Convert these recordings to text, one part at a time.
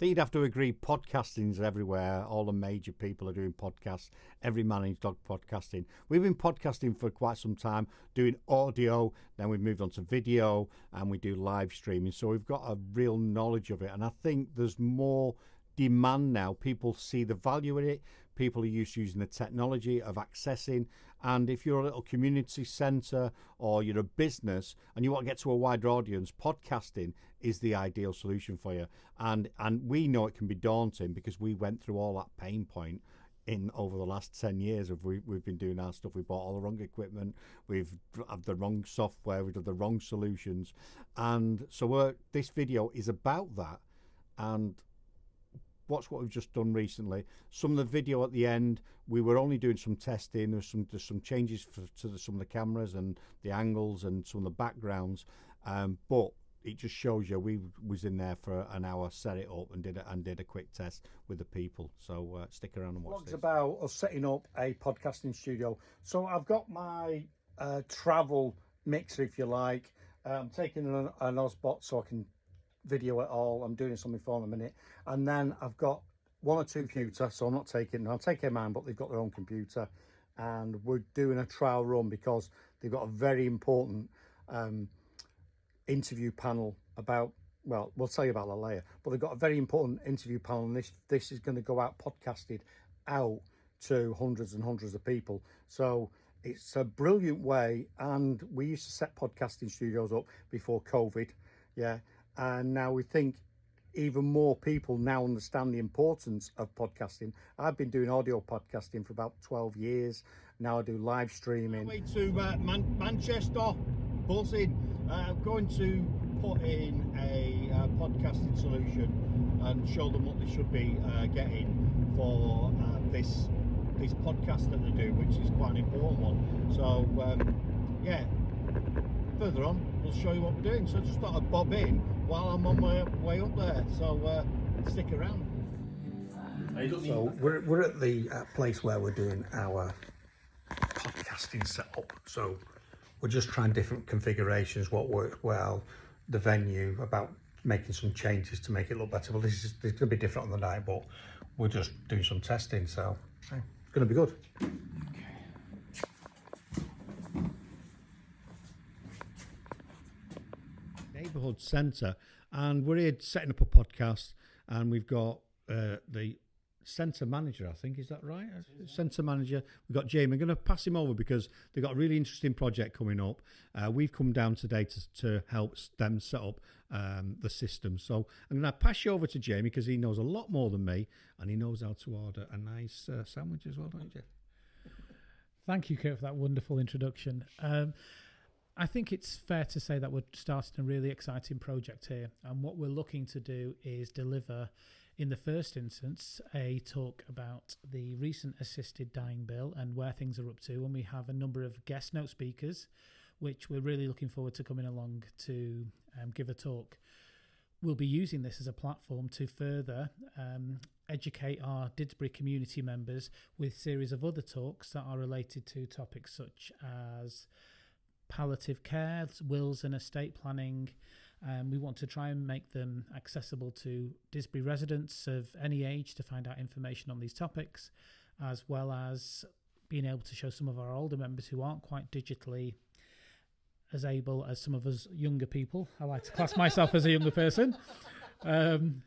think you'd have to agree podcasting's everywhere. All the major people are doing podcasts. Every man and his dog podcasting. We've been podcasting for quite some time, doing audio, then we've moved on to video, and we do live streaming. So we've got a real knowledge of it. And I think there's more demand now. People see the value in it. People are used to using the technology of accessing. And if you're a little community centre or you're a business and you want to get to a wider audience, podcasting is the ideal solution for you. And we know it can be daunting because we went through all that pain point in over the last 10 years of we've been doing our stuff. We bought all the wrong equipment, we've had the wrong software, we've done the wrong solutions. And so this video is about that. And watch what we've just done recently. Some of the video at the end, we were only doing some testing. There's some changes to some of the cameras and the angles and some of the backgrounds, but it just shows you we was in there for an hour, set it up, and did a quick test with the people. So stick around and watch this. It's about us setting up a podcasting studio. So I've got my travel mixer, if you like. I'm taking an Osbot so I can video it all. I'm doing something for them in a minute, and then I've got one or two computers, so I'm not taking. I'll take mine, but they've got their own computer, and we're doing a trial run because they've got a very important interview panel about. Well, we'll tell you about that later. But they've got a very important interview panel, and this is going to go out podcasted out to hundreds and hundreds of people. So it's a brilliant way. And we used to set podcasting studios up before COVID, yeah. And now we think even more people now understand the importance of podcasting. I've been doing audio podcasting for about 12 years. Now I do live streaming. Way to Manchester, buzzing. Going to put in a podcasting solution and show them what they should be getting for this podcast that they do, which is quite an important one. So, yeah. Further on, we'll show you what we're doing. So I just thought I'd bob in while I'm on my way up there. So stick around. So we're at the place where we're doing our podcasting setup. So we're just trying different configurations, what works well, the venue, about making some changes to make it look better. Well, it's going to be different on the night, but we're just doing some testing. So it's going to be good. Neighbourhood centre, and we're here setting up a podcast, and we've got the centre manager, I think, is that right? Centre manager. We've got Jamie. I'm going to pass him over because they've got a really interesting project coming up. We've come down today to help them set up the system. So I'm going to pass you over to Jamie because he knows a lot more than me, and he knows how to order a nice sandwich as well, don't you, Jeff? Thank you, Kurt, for that wonderful introduction. I think it's fair to say that we're starting a really exciting project here, and what we're looking to do is deliver, in the first instance, a talk about the recent assisted dying bill and where things are up to, and we have a number of guest note speakers, which we're really looking forward to coming along to give a talk. We'll be using this as a platform to further educate our Didsbury community members with a series of other talks that are related to topics such as palliative care, wills and estate planning. We want to try and make them accessible to Didsbury residents of any age to find out information on these topics, as well as being able to show some of our older members who aren't quite digitally as able as some of us younger people. I like to class myself as a younger person. In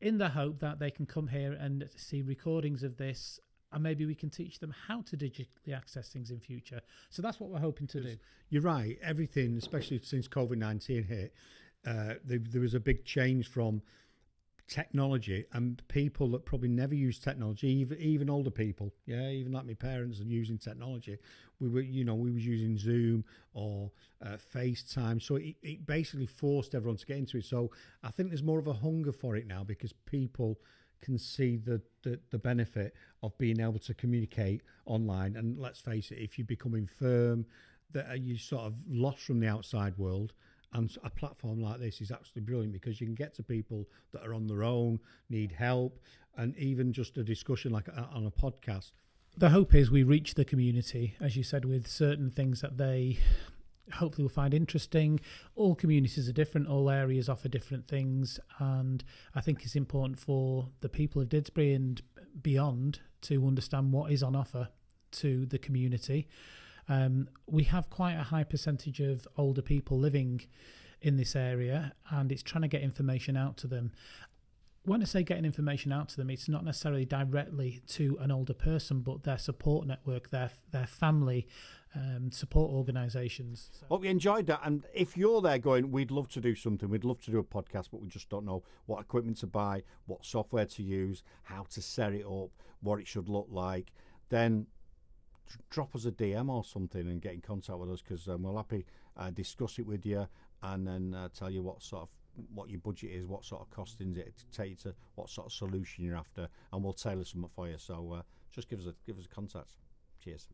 the hope that they can come here and see recordings of this, and maybe we can teach them how to digitally access things in future. So that's what we're hoping to do. You're right. Everything, especially since COVID-19 hit, there was a big change from technology, and people that probably never used technology, even older people, even like my parents, are using technology. We were using Zoom or FaceTime. So it basically forced everyone to get into it. So I think there's more of a hunger for it now because people can see the benefit of being able to communicate online. And let's face it, if you become infirm, that you sort of lost from the outside world, and a platform like this is absolutely brilliant because you can get to people that are on their own, need help, and even just a discussion like on a podcast. The hope is we reach the community, as you said, with certain things that they hopefully will find interesting. All communities are different, all areas offer different things, and I think it's important for the people of Didsbury and beyond to understand what is on offer to the community. We have quite a high percentage of older people living in this area, and it's trying to get information out to them. When I say getting information out to them, it's not necessarily directly to an older person, but their support network, their family, support organisations. So. Hope you enjoyed that. And if you're there going, we'd love to do something, we'd love to do a podcast, but we just don't know what equipment to buy, what software to use, how to set it up, what it should look like, then drop us a DM or something and get in contact with us, because we'll happy discuss it with you, and then tell you what your budget is, what sort of costings it take you to, what sort of solution you're after, and we'll tailor something for you. So just give us a contact. Cheers.